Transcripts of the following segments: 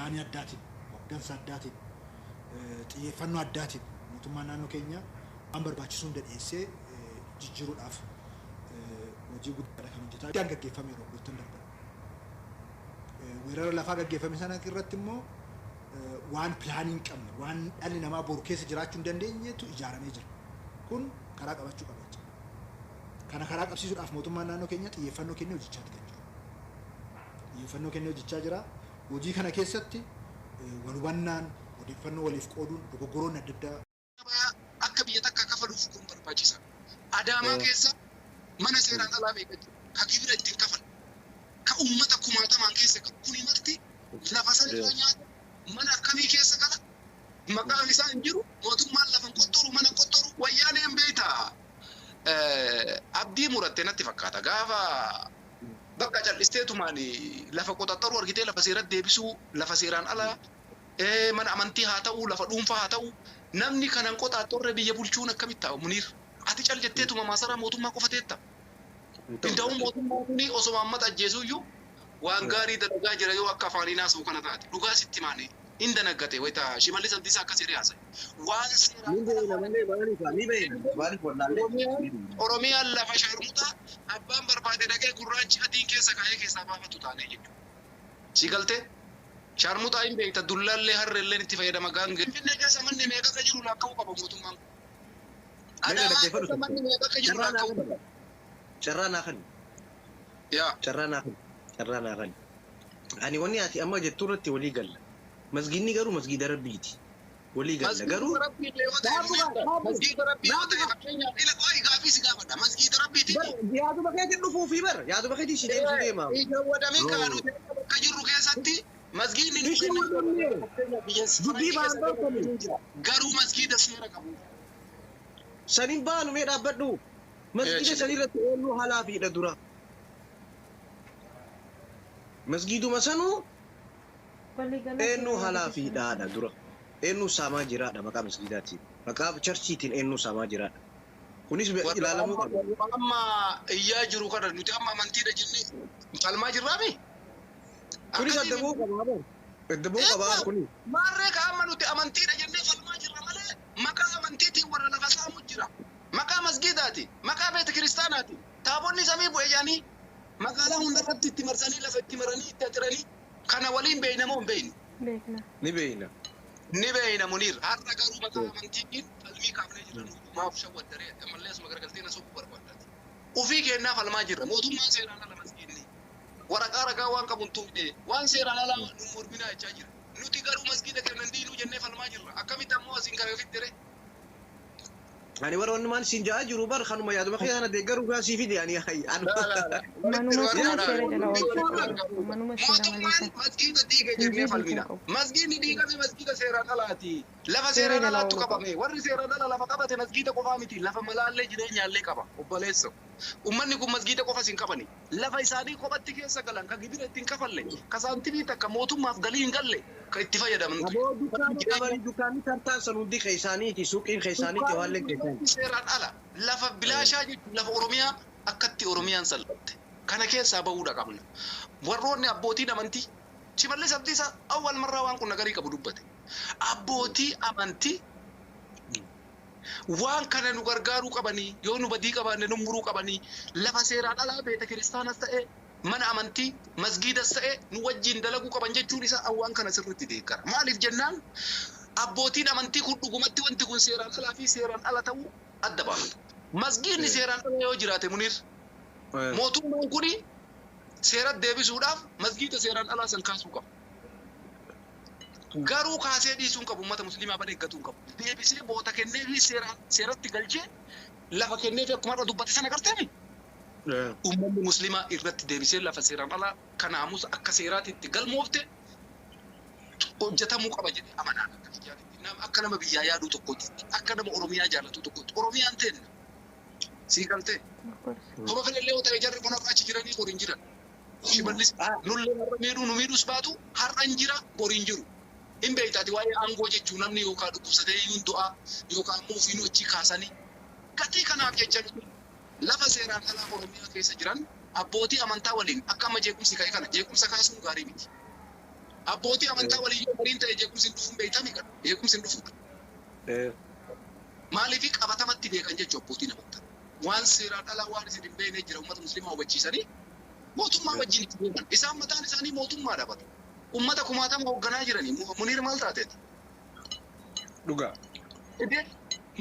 pilaanii addaatiin hooggansa addaatiin xiyyeeffannoo addaatiin mootummaan naannoo keenya waan barbaachisu hunda dhiyeessee jijjiiruudhaaf hojii guddaadha kan hojjetaa jiran gaggeeffame yeroo waggoottan darban. Weerara lafaa gaggeeffame sana irratti immoo waan pilaanii hin qabne waan dhalli namaa boru keessa jiraachuu hin dandeenyetu ijaaramee jira. Kun karaa qabachuu qaba jechuudha. Kana karaa qabsiisuudhaaf mootummaan naannoo keenya xiyyeeffannoo kennee hojjechaa jira. Xiyyeeffannoo kennee hojjechaa jira. Hojii kana keessatti wal hubannaan odeeffannoo waliif qooduun dogoggoroonni adda addaa akka biyya takka kafaluuf kun barbaachisa. Adaamaa keessa mana seeraan alaa beekamu ka gibira ittiin kafal ka uummata kumaatamaan keessa qabu kuni marti lafa sana irraa nyaata mana akkamii keessa gala maqaan isaa hin jiru mootummaan lafa qottoru mana qottoru wayyaaneen beeyta abdii muratte natti fakkaata gaafa bakka callisteetumaan lafa qotattaru argitee lafa seeratti deebisuu lafa seeraan alaa mana amantii haa ta'u lafa dhuunfaa haa ta'u namni kanan qotaattorre biyya bulchuun akkamitti ta'u Muniir ati cal jetteetuma maasaraa mootummaa qofateetta inda'u mootummaa kuni osoo Muhammad ajjeesuu iyyuu waan gaarii dalagaa jira yoo akka afaanii naasuu kana taate dhugaa sitti maane inda naggate wayita Shimallis Abdiisaa akka seeree haasa'e waan Oromiyaan lafa sharmuutaa abbaan barbaade dhaqee gurraachi adiin keessa kaa'ee keessaa baafatu taanee jechuudha. Si galtee sharmuutaa hin beekta dullaallee harreelleen itti fayyadama gaangee. Finfinnee keessa manni meeqa akka jiru lakka'uu qaba mootummaan. Adaamaa keessa manni meeqa akka jiru lakka'uu qaba. Carraa naa kan. Yaa. Carraa naa kan. Ani wanni ati amma jettu irratti walii galla. Masgiidni garuu masgiida rabbiiti. Walii galla garuu. Masgiida rabbii yoo ta'e fakkeenyaaf ila qo'i gaafii si gaafadha. Masgiida rabbiiti. Yaaduma keetiin dhufuufi bara. Yaaduma keetiin si deemsuu deema. Ija wadamee kaanu akka jirru keessatti masgiidni garuu masgiida seera qabu. Sanin baanu mee dhaabbadhu. Masgiida sanirratti eenyu halaafiidha dura. Masgiiduma sanuu eenyu halaafiidhaadha dura. Eenyu saamaa jiraadha maqaa masgiidaatiin. Maqaa charchiitiin eenyu saamaa jiraadha. Kunis ilaalamuu qaba. Amma iyyaa jiru kana nuti amma amantiidha jennee falmaa jirraami. Kunis addaboo qabaa. Addaboo qabaa kuni. Maarree ka amma nuti amantiidha jennee falmaa jirra malee maqaa amantiitiin warra lafa saamu jira. Maqaa masgiidaati. Maqaa beeta kiristaanaati. Taabonni samii bu'ee jaanii magaalaa hundarratti itti marsanii lafa itti maranii itti atiranii kana waliin beeyna moo hin beeyne? Ni beeyna. Ni beeyna Muniir. Har'a garuu maqaa amantiitiin falmii kaafnee jirra. Maaf shawwaddaree ammallee asuma garagaltee na sokkuu barbaaddaati. Ufii kennaa falmaa jirra. Mootummaan seeraan ala masgiidni. Waraqaa ragaa waan qabuun tuqne waan seeraan ala nu morminaa jechaa jira. Nuti garuu masgiida kennan diinuu jennee falmaa jirra. Akkamitti ammoo asiin kan ofitti ree? Ani warra wanni maan siin jaa jiru bar kanuma yaaduma keessa deeggaruu gaa sii fide ani mootummaan masgiida diiga jennee falmina. Masgiidni diigame masgiida seeraan alaati. Lafa seeraan alaattu qabame. Warri seeraan ala lafa qabate masgiida qofaa miti. Lafa malaallee jireenyaallee qaba. Obboleessa. Ummanni kun masgiida qofa siin qabani. Lafa isaanii kophatti keessa galan ka gibira ittiin kafalle. Ka saantibii takka mootummaaf galii hin galle. Ka itti fayyadaman. Dukkaanni tartaan san hundi keessaaniiti suuqiin keessaaniiti haalleen keessaaniiti. Seeraan ala lafa bilaashaa jechuun lafa Oromiyaa akkatti Oromiyaan salphatte. Kana keessaa bahuudha qabna. Warroonni abbootiin amantii Shimallis Abdiisaa awwal marraa waan kun nagarii qabu dubbate. Abbootii amantii waan kana nu gargaaruu qabanii yoo nu badii qabaanne nu muruu qabanii lafa seeraan alaa beeta kiristaanas ta'e mana amantii masgiidas ta'e nu wajjin dalaguu qaban jechuun isaa awwaan kana sirriitti deeggara. Maaliif jennaan abbootiin amantii kun dhugumatti wanti kun seeraan alaa fi seeraan ala ta'uu adda baafata. Masgiidni seeraan ala yoo jiraate Muniir mootummaan kuni seeratti deebisuudhaaf masgiida seeraan alaa san kaasuu qaba. Garuu kaasee dhiisuun qabu uummata musliimaa bada eeggatuu qabu. Deebisee boota kennee fi seeratti galchee lafa kennee fi akkuma irra dubbate sana garteemi. Uummanni musliimaa irratti deebisee lafa seeraan alaa kanaamus akka seeraatitti galmoofte hojjetamuu qaba jedhee amanaan akka nama biyyaa yaaduu tokkotti akka nama Oromiyaa jaallatu tokkotti Oromiyaan ta'e sii galtee. Tuma kanallee yoo ta'e jarri kun har'a achi jiranii boriin jiran. Shimallis nullee har'a miidhuu nu miidhus baatu har'an jira boriin jiru. Hin beektaati waa'ee aangoo jechuun namni yookaan dhukkubsatee iyyuu du'aa yookaan immoo ofiinuu achi kaasanii gatii kanaaf jecha lafa seeraan alaa Oromiyaa keessa jiran abbootii amantaa waliin akka amma jeequmsi ka'e kana jeequmsa kaasuun gaarii miti. Abbootii amantaa waliyyuu waliin ta'e jeequmsi dhufuun beekame kan jeequmsi dhufu. Maaliif qabatamatti beekan jechuu abbootiin amantaa. Waan seeraan alaa waan isin hin beekne jira uummata musliimaa hubachiisanii mootummaa wajjin itti deeman. Isaan mataan isaanii mootummaa dhabatu. Uummata kumaatama hoogganaa jiranii Muniir maal taateeti? Dhugaa.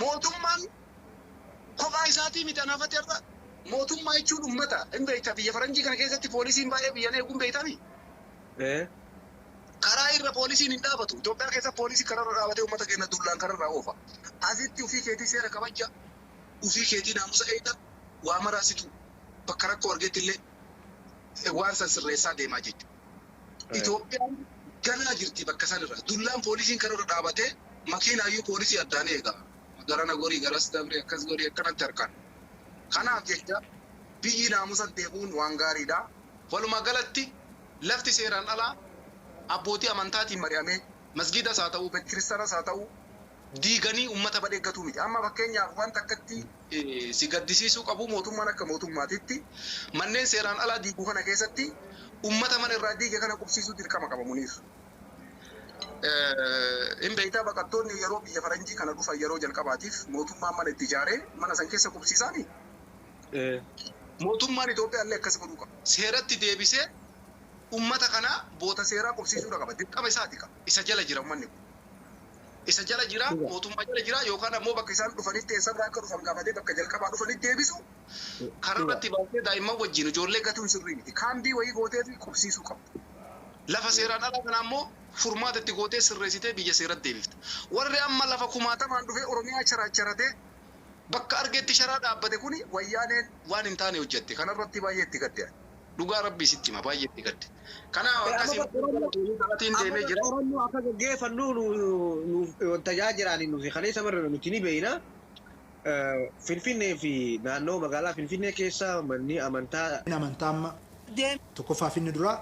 Mootummaan kophaa isaatii miti anaafate irra mootummaa jechuun uummata hin beektaa biyya faranjii kana keessatti poolisiin baay'ee biyyan eeguun beektami. Karaa irra poolisiin hin dhaabatu. Itoophiyaa keessa poolisii kararra dhaabatee uummata keenya dullaan kararraa oofa. Asitti ofii keetii seera kabajja. Ofii keetii naamusa eegda. Waa maraasitu bakka rakkoo argetti illee waan san sirreessaa deemaa jechuudha. Itoophiyaan ganaa jirti bakka sanirra. Dullaan poolisiin kararra dhaabatee makiinaayyuu poolisii addaan eega. Garana gorii garas dabree akkas gorii akkanatti harkaan. Kanaaf jecha biyyi naamusa deebi'uun waan gaariidha. Walumaa galatti lafti seeraan alaa abbootii amantaatiin mari'amee masgiidas haa ta'uu kiristaanas haa ta'uu diiganii uummata badheeggatuu miti. Amma fakkeenyaaf wanta akkatti si gaddisiisuu qabu mootummaan akka mootummaatitti manneen seeraan alaa diiguu kana keessatti uummata mana irraa diige kana qubsiisuu dirqama qaba Muniir. Hin beektaa baqattoonni yeroo biyya faranjii kana dhufan yeroo jalqabaatiif mootummaan mana itti ijaaree mana san keessa qubsiisaanii. Mootummaan Itoophiyaa illee akkas godhuu qaba. Seeratti deebisee ummata kana boota seeraa qubsiisuudha qaba. Dirqama isaati qaba. Isa jala jira uummanni kun. Isa jala jira, mootummaa jala jira yookaan ammoo bakka isaan dhufanitti eessarraa akka dhufan gaafatee bakka jalqabaa dhufanitti deebisu karaa irratti baasee daa'imman wajjin ijoollee gatuun sirrii miti. Kaambii wayii gootee fi qubsiisuu qabu. Lafa seeraan alaa kana ammoo furmaata itti gootee sirreessitee biyya seeratti deebifta. Warri amma lafa kumaatamaan dhufee Oromiyaa charaacharatee bakka argeetti sharaa dhaabbate kuni wayyaaneen waan hin taane hojjette. Kanarratti baay'ee itti gadde. Dhugaa rabbii sitti hima baay'ee itti gadde. Kanaaf akkasii deemee jira. Oromoo akka gaggeeffannu nu tajaajilanii nuti kalee samarra nuti ni beeyna. Finfinnee fi naannoo magaalaa Finfinnee keessa manni amantaa. Amantaa amma tokkoffaa finni dura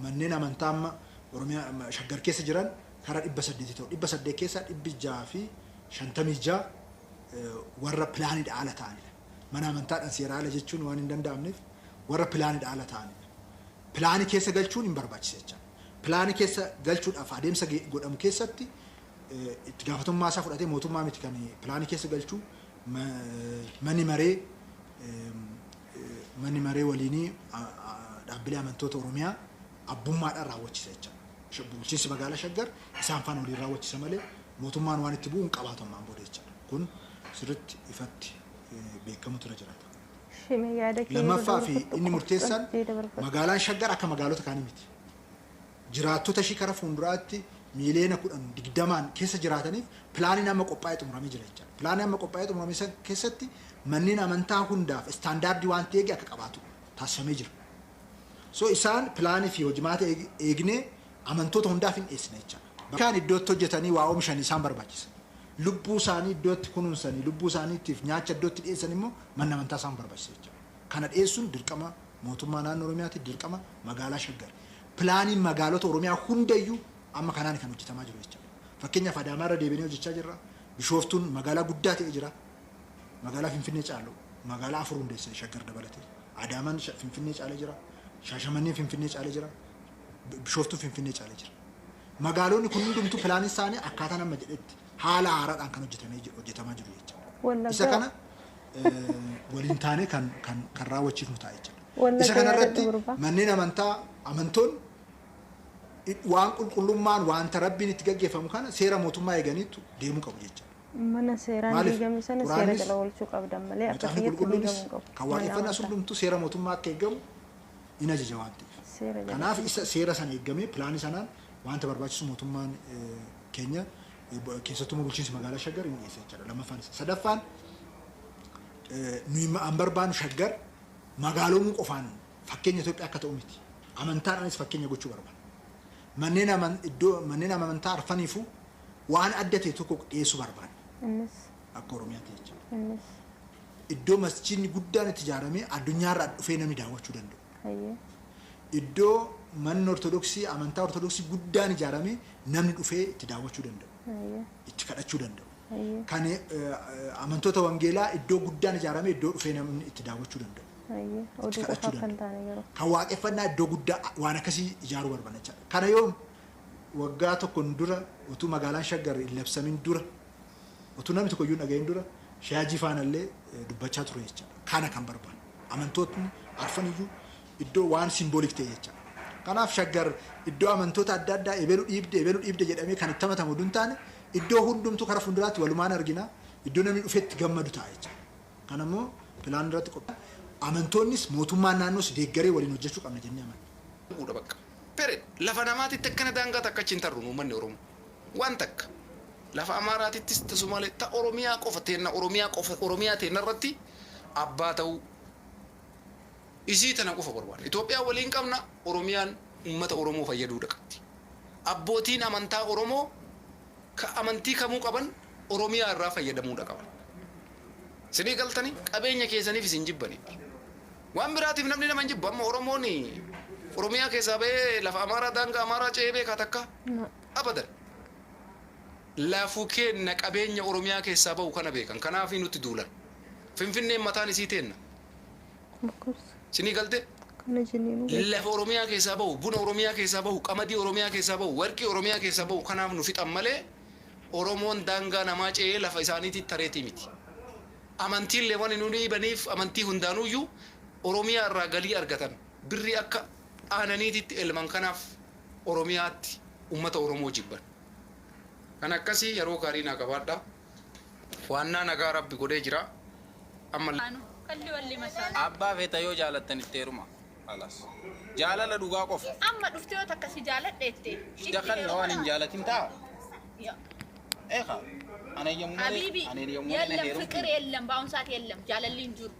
manneen amantaa amma Oromiyaa shaggar keessa jiran karaa 800 ta'u 800 keessa 656 warra pilaanidha ala ta'anidha. Mana amantaadhaan seera ala jechuun waan hin danda'amneef warra pilaanidha ala ta'anidha. Pilaanii keessa galchuun hin barbaachisa jechuudha. Pilaanii keessa galchuudhaaf adeemsa godhamu keessatti itti gaafatamummaa isaa fudhatee mootummaa miti kan pilaanii keessa galchuu manni maree waliinii dhaabbilee amantoota Oromiyaa abbummaadhaan raawwachisa jechuudha. Bulchiinsi magaalaa Shaggar isaan faana waliin raawwachisa malee mootummaan waan itti bu'u hin qabaatamaan booda jechuudha. Kun sirriitti ifatti beekamu tura jiraata. Lammaffaa fi inni murteessaan magaalaan Shaggar akka magaalota kaanii miti. Jiraattota ishii karaa fuulduraatti miiliyoona 10-20 keessa jiraataniif pilaaniin amma qophaa'ee xumuramee jira jechuudha. Pilaaniin amma qophaa'ee xumurame keessatti manneen amantaa hundaaf istaandaardii waan ta'eef akka qabaatu taasifamee jira. So isaan pilaanii fi hojimaata eegnee amantoota hundaaf hin dhiyeessine jechuudha. Bakkaan iddootti hojjetanii waa oomishan isaan barbaachisa. Lubbuu isaanii iddootti kunuunsanii lubbuu isaaniitiif nyaacha iddootti dhiyeessan immoo manni amantaa isaan barbaachisa jechuudha. Kana dhiyeessuun dirqama mootummaa naannoo Oromiyaatti dirqama magaalaa Shaggar. Pilaaniin magaalota Oromiyaa hundayyuu amma kanaan kan hojjetamaa jiru jechuudha. Fakkeenyaaf Adaamaa irra deebiinee hojjechaa jirra. Bishooftuun magaalaa guddaa ta'e jira. Magaalaa Finfinnee caalu magaalaa 4 hundeesse Shaggar dabalatee. Adaamaan Finfinnee caalee jira. Shaashamanneen Finfinnee caalee jira. Bishooftuun Finfinnee caalee jira. Magaalonni kun hundumtuu pilaanii isaanii akkaataa nama jedhetti haala haaraadhaan kan hojjetamaa jiru jechuudha. Isa kana waliin taane kan raawwachiifnu ta'a jechuudha. Isa kanarratti manneen amantaa amantoon waan qulqullummaan wanta rabbiin itti gaggeeffamu kana seera mootummaa eeganiitu deemuu qabu jechuudha. Mana seeraan diigame sana seera jala oolchuu qabdan malee akka fayyatti diigamuu qabu. Kan waaqeffannaa hundumtuu seera mootummaa akka eegamu in ajaja waan ta'eef. Kanaaf isa seera sana eegamee pilaanii sanaan wanta barbaachisu mootummaan keenya keessattuu bulchiinsi magaalaa Shaggar hin dhiyeesse jechuudha. Lammaffaan isa. Sadaffaan nuyi an barbaannu Shaggar magaalonni qofaan fakkeenya Itoophiyaa akka ta'u miti. Amantaadhaanis fakkeenya gochuu barbaanna. Manneen amantaa arfaniifuu waan adda ta'e tokko dhiyeessuu barbaanna. Akka Oromiyaatti jechuudha. Iddoo masjiidni guddaan itti ijaaramee addunyaarraa dhufee namni daawwachuu danda'u. Iddoo manni Ortodoksii amantaa Ortodoksii guddaan ijaaramee namni dhufee itti daawwachuu danda'u. Itti kadhachuu danda'u. Kan amantoota wangeelaa iddoo guddaan ijaaramee iddoo dhufee namni itti daawwachuu danda'u. Itti kadhachuu danda'u. Kan waaqeffannaa iddoo guddaa waan akkasii ijaaruu barbaanna jechuudha. Kana yoo waggaa tokkoon dura utuu magaalaan shaggar hin labsamin dura utuu namni tokko iyyuu dhagahin dura shaajii faanallee dubbachaa ture jechaadha. Kana kan barbaadu amantootni arfan iyyuu iddoo waan simboolik ta'e jechaadha. Kanaaf shaggar iddoo amantoota adda addaa eebeluu dhiibde jedhamee kan itti amatamu dun taane iddoo hundumtuu karaa fuulduraatti walumaan argina iddoo namni dhufetti gammadu ta'a jechaadha. Kanammoo pilaan irratti qophaa'a. Amantoonnis mootummaan naannoos deeggaree waliin hojjechuu qabna jennee amanna. Uudha bakka. Pere lafa namaatitti akkana daangaa takka achi hin tarru uummanni Oromoo. Waan takka. Lafa Amaaraatittis tasumalee ta Oromiyaa qofa Oromiyaa teenna irratti abbaa ta'uu isii tana qofa barbaada. Itoophiyaa waliin qabna Oromiyaan uummata Oromoo fayyaduudha qabdi. Abbootiin amantaa Oromoo ka amantii kamuu qaban Oromiyaa irraa fayyadamuudha qaban. Sinii galtanii qabeenya keessaniif isin jibbani. Waan biraatiif namni nama hin jibbu amma Oromoon Oromiyaa keessaa ba'ee lafa Amaaraa daangaa Amaaraa ce'ee beekaa takka abadan. Lafu kenna qabeenya Oromiyaa keessaa ba'u kana beekan kanaaf nutti duulan. Finfinneen mataan isii teenna. Sinii galte lafa Oromiyaa keessaa ba'u buna Oromiyaa keessaa ba'u qamadii Oromiyaa keessaa ba'u warqii Oromiyaa keessaa ba'u kanaaf nu fixan malee Oromoon daangaa namaa ce'ee lafa isaaniitti tareetii miti. Amantiin leewwan nu dhiibaniif amantii hundaanuyyuu Oromiyaa irraa galii argatan birri akka aananiititti elman kanaaf Oromiyaatti uummata Oromoo jibban. Kan akkasii yeroo gaarii na qabaadha. Waannaa nagaa Rabbi godhee jira. Amma kalli walli masaan. Abbaa feeta yoo jaalattan itti heeruma. Alas. Jaalala dhugaa qofa. Amma dhuftee yoo takka si jaaladheette. Dakhalli waan hin jaalatin ta'a. Eeqa. Ana yemmuu Habibi yellam ፍቅር የለም በአሁን ሰዓት የለም ጃለልኝ ጁር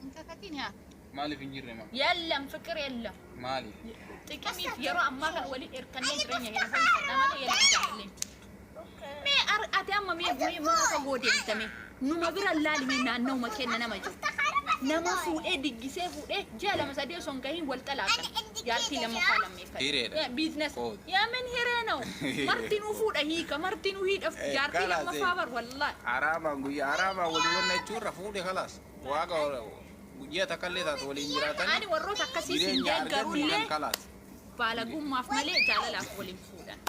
እንከከቲን ያ ማሊፍ እንጅሬ ማ የለም ፍቅር የለም ማሊፍ ጥቂት የሮ አማካን ወሊ እርከነ ይድረኛ የለም ሰላማለ የለም ጃለልኝ ሜ አር አዳም ሜ ማታ ጎዴ ተሜ ኑ መብራ ላልሚና ነው መከነ ነመጁ ነሞ ፉዴ ድግሴ ፉዴ ጃለ መሰዴ ሶንጋሂን ወልጠላቀ ያልቲ ለመፋለም ይፈል ቢዝነስ የምን ሄሬ ነው ማርቲኑ ፉዴ ሂከ ማርቲኑ ሂደፍ ያርቲ ለመፋበር ወላሂ አራባ ወሊ ወነቹራ ፉዴ خلاص ዋጋ ጉያ ተከለታት ወሊ እንጅራታን አኒ ወሮት አከሲ ሲንጀገሩለ ባለጉም ማፍመሌ ጃለላፍ ወሊ ፉዳን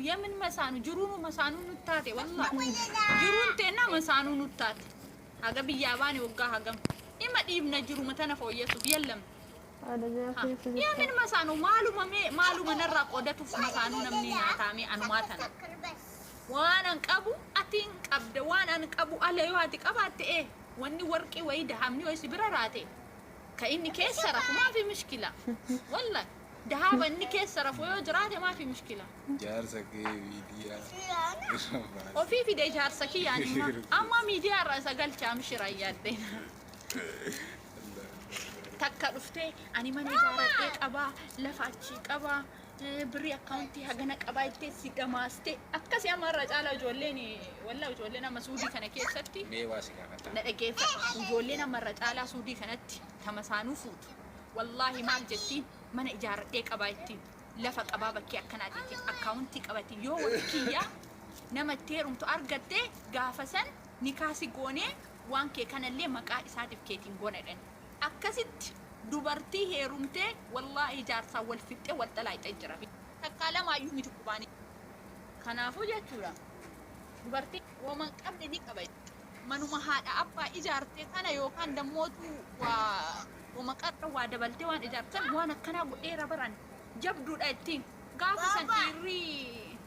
የምን መሳኑ ጅሩኑ መሳኑ ንታቴ ወላሂ ጅሩን ተና መሳኑ ንታት አገብ ያባኔ ወጋ ሀገም ይመዲብነ ጅሩ መተነፈ ኢየሱስ የለም የምን መሳኑ ማሉ መነራ ቆደቱ መሳኑ ነምኒ ናታሚ አንማተና ዋናን ቀቡ አቲን ቀብደ ዋናን ቀቡ አለ ይዋቲ ቀባቴ ወኒ ወርቂ ወይ ደሃምኒ ወይ ሲብራራቴ ከኢኒ ከሰራ ማፊ مشكلة والله دهاب إنك يسرفوا يجرات ما في مشكلة. جارسك ميديا. وفي ده جارسك يعني ما أما ميديا رأس قال كام شرايات ده. تكرفتي أنا ما نجارت إيه أبا لفاتشي أبا بري أكاونتي هجنا أبا تسي دماستي أكاسي أما رجال جوليني ولا جولينا مسؤولي كنا كيف ستي؟ ميواسي كذا. لا كيف جولينا مرة رجال سودي كنت تمسانو فوت والله ما جتين من إجارة إيك أبايتين لفق أبابك أكناتين أكاونتي أبايتين يو وكيا نما تيرم تأرجته جافسن نكاسي جوني وانكي كان اللي مكا إساتف كيتين جونين أكاسيت دوبرتي هيرومته والله إجارة سوال فيته والتلاي تجربي تكلم أيومي تكباني كنافو جاتورا دوبرتي ومن قبل نيك أبايت منو مهاد أبا إجارته كان يو كان دموتو ومقرر وادبلتي وان إجارتن وانا كنا بإيرا بران جبدو الأتين قافة سنتيري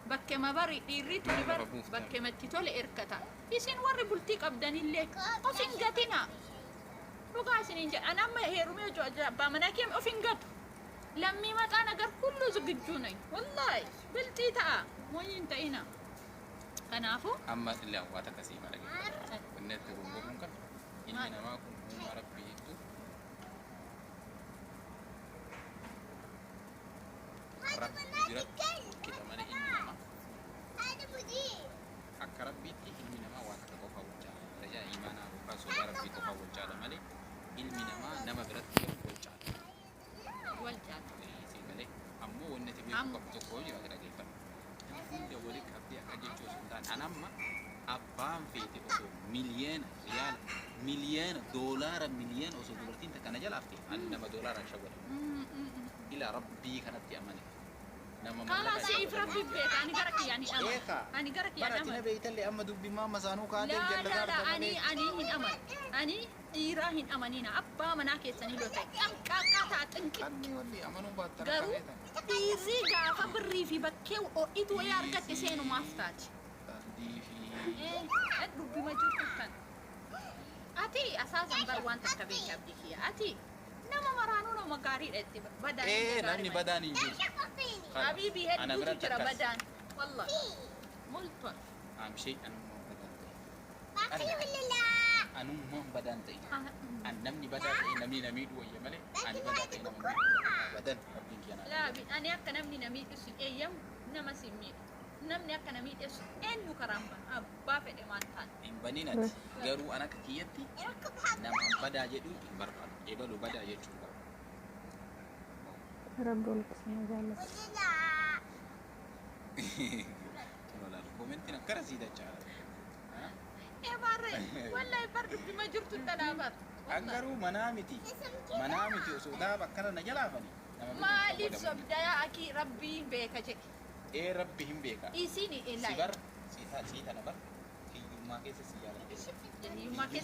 بكي ما بري إيري تلبر بكي ما تتول إركتا يسين وري بلتيك أبداني الليك أفين قاتنا رقاسين إنجا أنا ما هيرومي جو أجرب بامناكيم أفين قاتو لمي ما تانا قر كله زقجوني والله بلتي تا موين تاينا كنافو أما اللي أواتك سيما لك النت تقوم ممكن إننا ما كنت ربي Rabbi biratti kita mana ilmi nama. Akka rabbitti ilmi nama waan akka qofa wajjaa. Raja imaanaa yookaan sodaa rabbii qofa wajjaa malee ilmi nama biratti wajjaa. Wajjaa. Si malee ammoo wanni tibii qabu tokko jira dhageeffatu. Hunda walitti qabdee akka jechuu sun taane anamma abbaan feete osoo miliyoona riyaala مليون دولار مليون أو دولارين تكنا جلافته أنا ما دولار شغل إلى ربي كانت يأمني خلاص سيف ربي بيت أنا قرك يعني أمل أنا قرك يعني أمل أنا بيت اللي أما دب ما مسانو كان لا لا لا أني هن أمل أني إيراهن أمانينا أبا مناك سني لو تك أم كاكا تنك أني ولي أمانو باتر قالوا إيزي قافا بري في بكيو أو إدو يارجع تسينو مافتاج دي في ربي ما جوت كان أتي أساسا بروان تكبيك أبديك أتي نما مرانو نما قاري أتي بدان نمني بدان يجي حبيبي هدو تجرا بدان والله ملطر شيء أنا ما بدان تي أنا نمني بدان تي نمني نميد ويا ملي أنا بدان تي نمني بدان أبديك أنا لا أنا أكن نمني نميد إسم أيام نما سميد نمني أكن نميد إسم إن يكرمبا أبا في الإمانتان إن بنينا جرو أنا كتيتي نما بدان جدو بربان يبلو بدان يجوا ربنا كسمه جالس ولا الكومنت نكر زيادة جارة إيه بارة والله برد بما جرت التنابر أنكروا منامتي أسودا بكرة نجلا فني ما لي سبدا أكي ربي بيكا إيه ربهم بيكا إيسيني إلا سيبر سيتا نبر في يوم ما كيس سيارة يوم ما كيس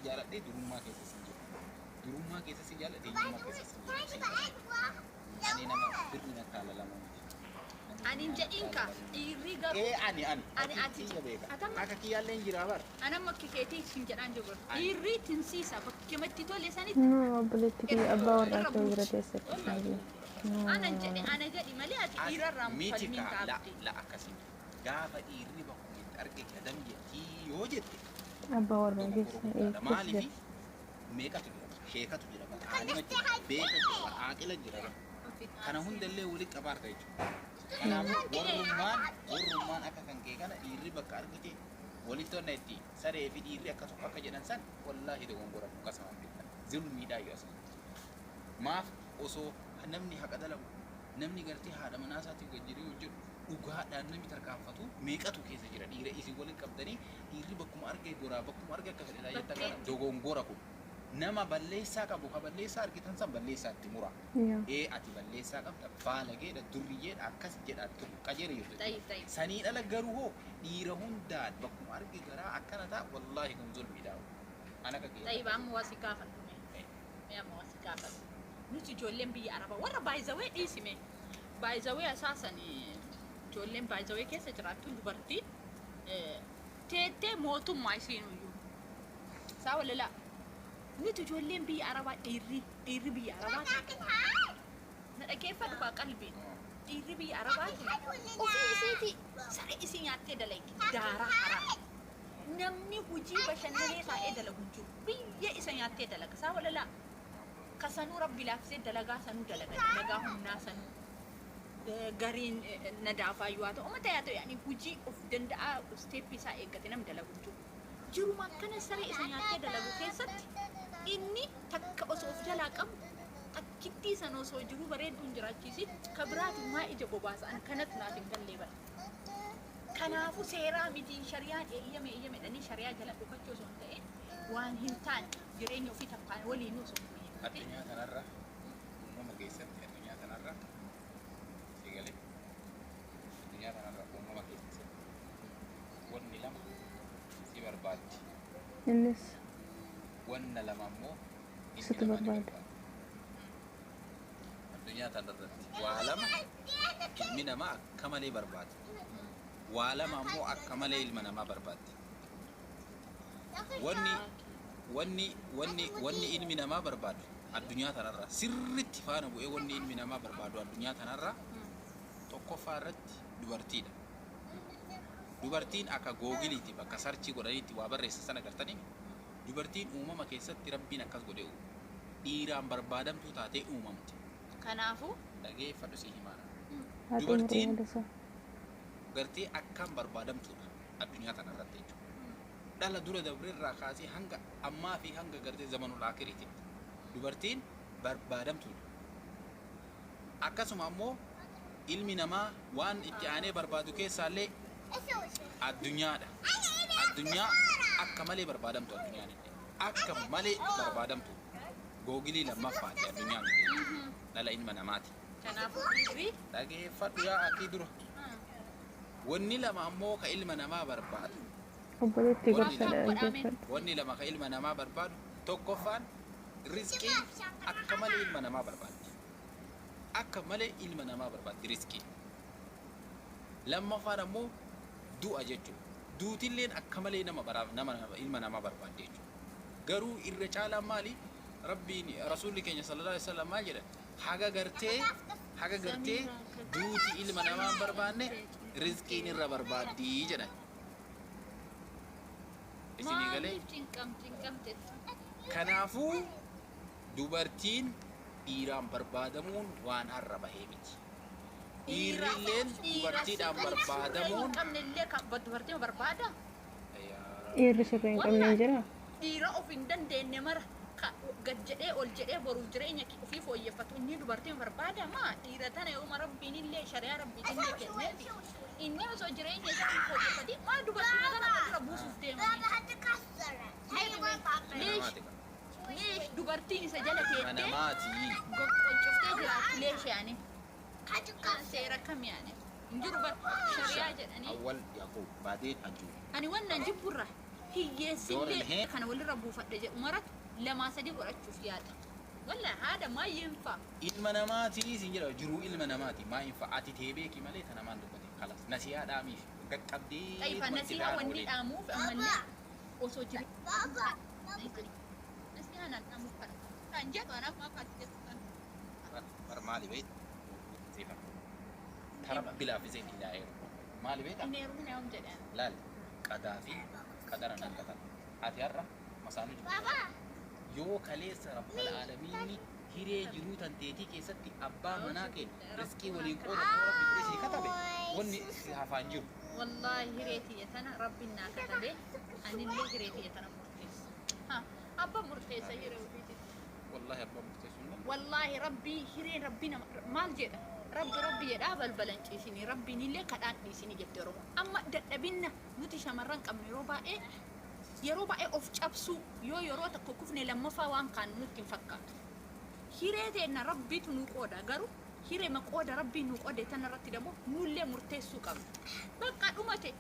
سيارة دي دروم ما كيس سيارة دي يوم ما كيس سيارة أنا نما برينا كالا لما أنا جاينكا يريغا إيه أنا أتي أكا كي يالين جرابر أنا ما كيكيتي سنجران جبر يري تنسيسا بكمتي تولي سنت نو بلتكي أبا ورا كبيرة يسر أنا جاي ملياتي يررم ميتيكا لا أكاسين جافا يري بكم أرجع كدم يتي يوجد أبا ورا يسر مالي في ميكا تجرا شيكا تجرا عالمة بيكا تجرا عاقلة جرا أنا هندلله ولك أبار كيجو أنا ورمان أكا كان كيكانا يري بكا أرجع ولتو نتي سري في يري أكا سوكا جنان سان والله ده غنغورا مكاسما بيتا ظلمي دا يوسف maaf osoo namni haqa dalagu namni gartee haadha manaasaatiif gajjirii hojjetu dhugaadhaan namni tarkaanfatu meeqatu keessa jira dhiira isin waliin qabdanii dhiirri bakkuma argee goraa bakkuma argee akka fedhe jetta kana dogongora kun nama balleessaa qabu ka balleessaa argitan san balleessaatti mura ati balleessaa qabda baalageedha durriyeedha akkas jedha qajeera yoo sanii dhala garuu hoo dhiira hundaan bakkuma argee garaa akkana ta'a wallaahi kun zulmiidha ana ka geessa طيب عم واسكافا يا عم واسكافا نتي جولين بي عربا ورا بايزاوي اسمه بايزاوي اساسا جولين بايزاوي كيس جراتو دبرتي تيتي موتو مايسينو يو سا ولا لا نتي جولين بي عربا ديري بي عربا ندا كيف دبا قلبي ديري بي عربا وفي سيتي سري اسين ياتي دلك دارا حرام namni hujii bashannanee taa'ee dalagu jiru biyya isa nyaattee dalaga saa wala laa kasanuu rabbi laafisee dalagaa humnaa sanuu gariin nadaafaayyuu haa ta'u uummata yaa ta'u yaani hujii of danda'a steeppii isaa eeggate nam dalagu jiru akkana saree isa nyaattee dalagu keessatti inni takka osoo of jalaa qabu takkittii sana osoo jiru bareedduun jiraachiisi ka biraatiin maa ija bobaasa'an kanatu naaf hin gallee bara. Kanaafuu seeraa miti shari'aan eeyyame dhanii shari'aa jala dhufachuu osoo hin ta'in waan hin taane jireenya ofii taphaan waliin osoo hin ta'in. Addunyaa kanarra uumama keessatti addunyaa kanarra sigalee addunyaa kanarra uumama keessatti wanni lama si barbaaddi. Innis wanna lama immoo situ barbaada. Addunyaa kanarratti waa lama ilmi namaa akka malee barbaada. waa lama immoo akka malee ilma namaa barbaaddi. Wanni ilmi namaa barbaadu addunyaa kanarra sirriitti faana bu'ee wanni ilmi namaa barbaadu addunyaa kanarra tokkoffaa irratti dubartiidha. Dubartiin akka googiliiti bakka sarchii godhaniitti waa barreessa sana gartanii dubartiin uumama keessatti rabbiin akkas godhee dhiiraan barbaadamtuu taatee uumamte. Kanaafuu dhageeffadhu si himaadha. Dubartiin gartee akkaan barbaadamtuudha addunyaa kanarratti jechuudha. Dhala dura dabreerraa kaasee hanga ammaa fi hanga gartee zamanul aakiriitti dubartiin barbaadamtuudha. Akkasuma ammoo ilmi namaa waan itti aanee barbaadu keessaallee addunyaadha. Addunyaa akka malee barbaadamtu addunyaan akka malee barbaadamtu googilii lammaffaati addunyaan dhala ilma namaati. Kanaafuu dhiirri Dhageeffadhu yaa akii dura. Wanni lama ammoo ka ilma namaa barbaadu. obboleetti gorsadha dhaggeeffadhu. Wanni lama ka ilma namaa barbaadu tokkoffaan rizqii akka malee ilma namaa barbaaddi. Akka malee ilma namaa barbaaddi rizqii. Lammaffaan ammoo du'a jechuudha. Duutilleen akka malee ilma namaa barbaaddi jechuudha. Garuu irra caalaan maali? Rabbiin rasuulli keenya sallallahu alaihi wasallam maal jedha? Haga gartee duuti ilma namaa hin barbaanne rizqiin irra barbaaddi jedhan. Isinii galee cinqamte. kanaafuu dubartiin dhiiraan barbaadamuun waan har'a bahee miti. Dhiirrilleen dubartiidhaan barbaadamuun qabnellee kan dubartii barbaada. Dhiirri sirra hin qabne hin jiraa? Dhiira of hin dandeenye mara gad jedhee ol jedhee boruuf jireenya ofii fooyyeffatu inni dubartiin barbaada maa dhiira tana yooma rabbiin illee shari'aa rabbiin illee kenneefi inni osoo jireenya isaa hin fooyyeffati maa dubartiin tana irra buusuuf deemanii dubartiin isa jala teettee manamaatii qoqqoncoftee jiraatti leeshaani seera kam yaane injiru shari'aa jedhanii awwal yaaqub baadee hajjuu ani wannan jibburra hiyyeessillee kana walirra buufadhe jedhu marat lamaa sadii godhachuuf yaada walla haada maayyin fa ilma namaatii sin jedha jiruu ilma namaatii maayyin fa ati teebeeki malee ta namaan dubbate kalas nasiyaa dhaamiif gaqqabdee xayfa nasiyaa wanni dhaamuuf ammallee osoo jiru nasiyaa nan dhaamuuf kana kan jedhu anaaf maaqaatti jettu maali beet sifa tarab bilaa fi zeen ilaaheeru maali beeta inni heerumni haam jedhan laal qadaa fi qadara nan qatar ati har'a masaanuu jirtu yoo kaleessa rabbal aalamiinni hiree jiruu tanteetii keessatti abbaa manaa kee riskii waliin qooda rabbi isii katabe wanni hafaan jiru wallahi hiree tiyya tana rabbiin naa katabe anillee hiree tiyya tana murteessa abba murteessa hiree ofiiti wallahi abbaa murteessuun wallahi rabbii hireen rabbii nama maal jedha rabbi jedhaa balbalan ciisinii rabbiin illee kadhaan dhiisinii jette Oromoo amma dadhabinna nuti shamarran qabnu yeroo baay'ee of cabsuu yoo yeroo tokko kufne lammaffaa waan kaan nutti hin fakkaatu hiree teenna rabbiitu nuu qooda garuu hiree maqooda rabbiin nuu qoode tanarratti dammoo nullee murteessuu qabna bakka dhumate